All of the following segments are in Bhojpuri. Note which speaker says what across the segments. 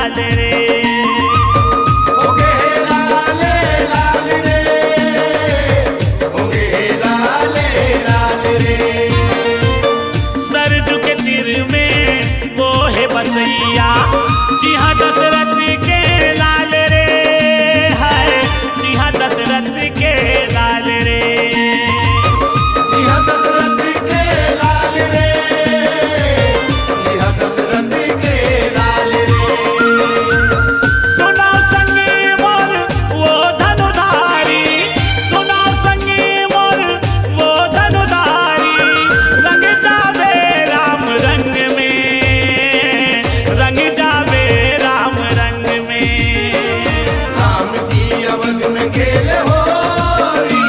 Speaker 1: लाल रे।
Speaker 2: होगे लाले लाल रे, होगे लाले लाल रे।
Speaker 1: सरजू के तीर में वो है बसैया, जी हाँ दशरथ के लाल रे है, जी हाँ दशरथ के लाल रे।
Speaker 2: जी हाँ दशरथ के लाल रे, जी हाँ दशरथ के लाल रे।
Speaker 1: सुना संगे मोर वो धनुधारी, सुना संगे मोर वो धनुधारी, रंग जावे राम रंग में, रंग जावे राम रंग में।
Speaker 2: राम जी अवध में खेले होरी,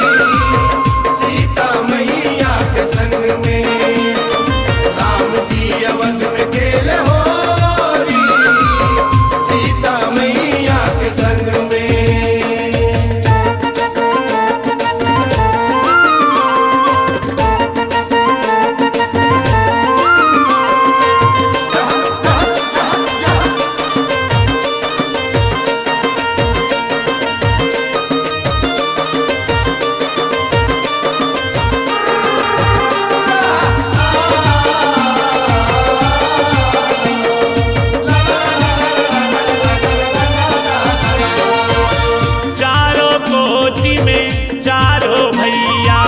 Speaker 2: सीता मैया के संग में। राम जी अवध में खेले होरी, सीता मैया के संग में।
Speaker 1: चारों कोटि में चारों भैया,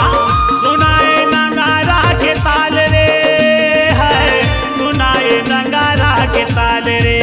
Speaker 1: सुनाए नगारा के ताल रे है, सुनाए नगारा के ताल रे।